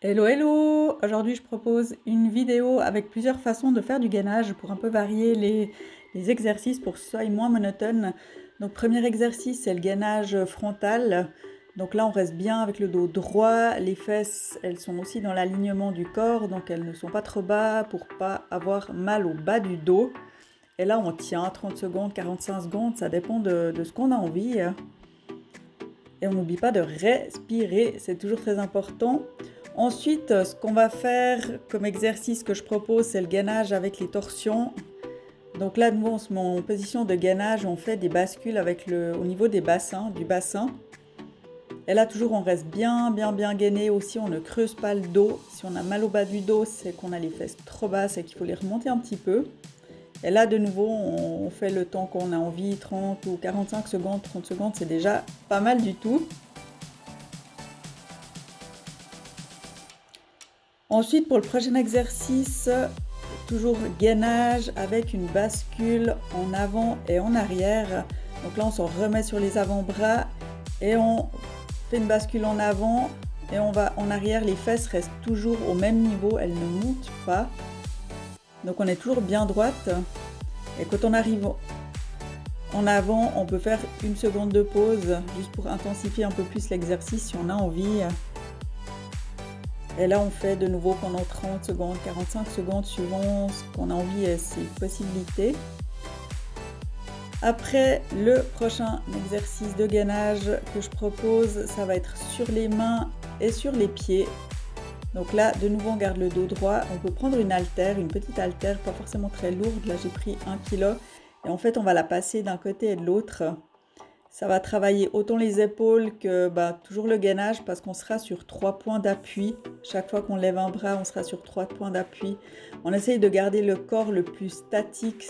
Hello hello! Aujourd'hui je propose une vidéo avec plusieurs façons de faire du gainage pour un peu varier les exercices pour que ce soit moins monotone. Donc premier exercice c'est le gainage frontal. Donc là on reste bien avec le dos droit, les fesses elles sont aussi dans l'alignement du corps donc elles ne sont pas trop bas pour pas avoir mal au bas du dos. Et là on tient 30 secondes, 45 secondes, ça dépend de ce qu'on a envie. Et on n'oublie pas de respirer, c'est toujours très important. Ensuite, ce qu'on va faire comme exercice que je propose, c'est le gainage avec les torsions. Donc là, nous, on se met en position de gainage, on fait des bascules au niveau des bassins, du bassin. Et là, toujours, on reste bien gainé aussi, on ne creuse pas le dos. Si on a mal au bas du dos, c'est qu'on a les fesses trop basses et qu'il faut les remonter un petit peu. Et là, de nouveau, on fait le temps qu'on a envie, 30 ou 45 secondes. 30 secondes, c'est déjà pas mal du tout. Ensuite, pour le prochain exercice, toujours gainage avec une bascule en avant et en arrière. Donc là, on se remet sur les avant-bras et on fait une bascule en avant et on va en arrière. Les fesses restent toujours au même niveau, elles ne montent pas. Donc on est toujours bien droite. Et quand on arrive en avant, on peut faire une seconde de pause juste pour intensifier un peu plus l'exercice si on a envie. Et là, on fait de nouveau pendant 30 secondes, 45 secondes, suivant ce qu'on a envie et ses possibilités. Après, le prochain exercice de gainage que je propose, ça va être sur les mains et sur les pieds. Donc là, de nouveau, on garde le dos droit. On peut prendre une haltère, une petite haltère, pas forcément très lourde. Là, j'ai pris 1 kg. Et en fait, on va la passer d'un côté et de l'autre. Ça va travailler autant les épaules que toujours le gainage parce qu'on sera sur 3 points d'appui. Chaque fois qu'on lève un bras, on sera sur 3 points d'appui. On essaye de garder le corps le plus statique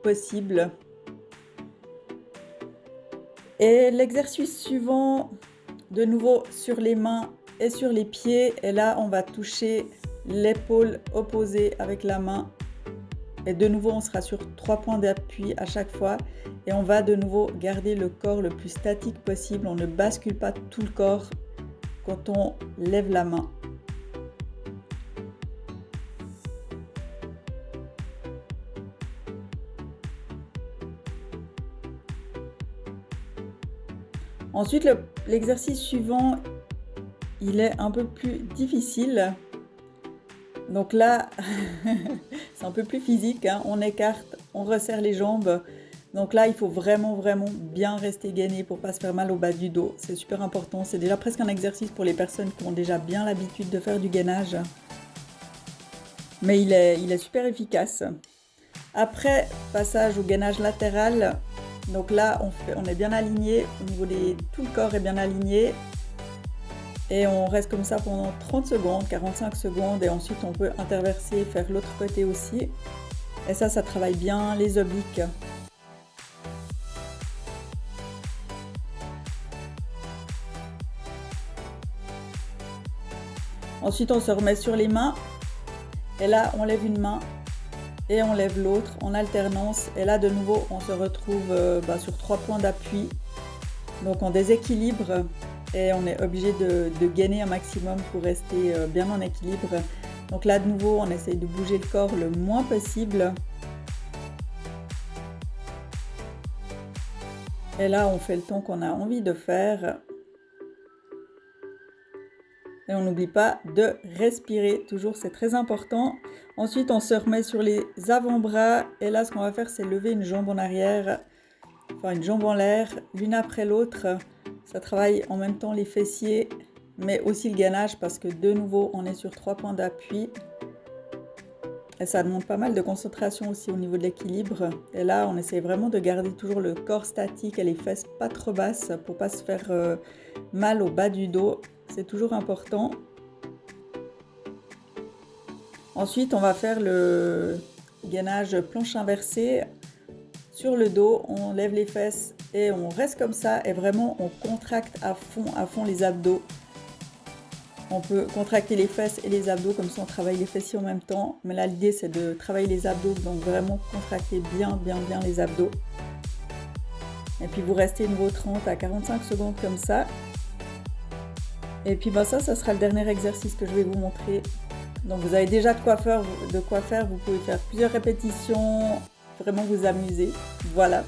possible. Et l'exercice suivant, de nouveau sur les mains et sur les pieds. Et là, on va toucher l'épaule opposée avec la main. Et de nouveau, on sera sur 3 points d'appui à chaque fois. Et on va de nouveau garder le corps le plus statique possible. On ne bascule pas tout le corps quand on lève la main. Ensuite, l'exercice suivant, il est un peu plus difficile. Donc là, c'est un peu plus physique, hein. On écarte, on resserre les jambes. Donc là, il faut vraiment bien rester gainé pour pas se faire mal au bas du dos. C'est super important. C'est déjà presque un exercice pour les personnes qui ont déjà bien l'habitude de faire du gainage. Mais il est super efficace. Après, passage au gainage latéral. Donc là, on est bien aligné. Au niveau tout le corps est bien aligné. Et on reste comme ça pendant 30 secondes, 45 secondes. Et ensuite, on peut interverser, faire l'autre côté aussi. Et ça travaille bien les obliques. Ensuite, on se remet sur les mains. Et là, on lève une main et on lève l'autre en alternance. Et là, de nouveau, on se retrouve sur 3 points d'appui. Donc, on déséquilibre et on est obligé de gainer un maximum pour rester bien en équilibre. Donc là, de nouveau, on essaye de bouger le corps le moins possible. Et là, on fait le temps qu'on a envie de faire. Et on n'oublie pas de respirer, toujours c'est très important. Ensuite, on se remet sur les avant-bras. Et là, ce qu'on va faire, c'est lever une jambe en arrière, enfin une jambe en l'air, l'une après l'autre. Ça travaille en même temps les fessiers, mais aussi le gainage parce que de nouveau, on est sur 3 points d'appui. Et ça demande pas mal de concentration aussi au niveau de l'équilibre. Et là, on essaie vraiment de garder toujours le corps statique et les fesses pas trop basses pour pas se faire mal au bas du dos. C'est toujours important. Ensuite, on va faire le gainage planche inversée. Sur le dos, on lève les fesses et on reste comme ça. Et vraiment, on contracte à fond les abdos. On peut contracter les fesses et les abdos, comme ça on travaille les fessiers en même temps. Mais là, l'idée, c'est de travailler les abdos, donc vraiment contracter bien les abdos. Et puis, vous restez de nouveau 30 à 45 secondes comme ça. Et puis ça sera le dernier exercice que je vais vous montrer. Donc vous avez déjà de quoi faire, vous pouvez faire plusieurs répétitions, vraiment vous amuser. Voilà.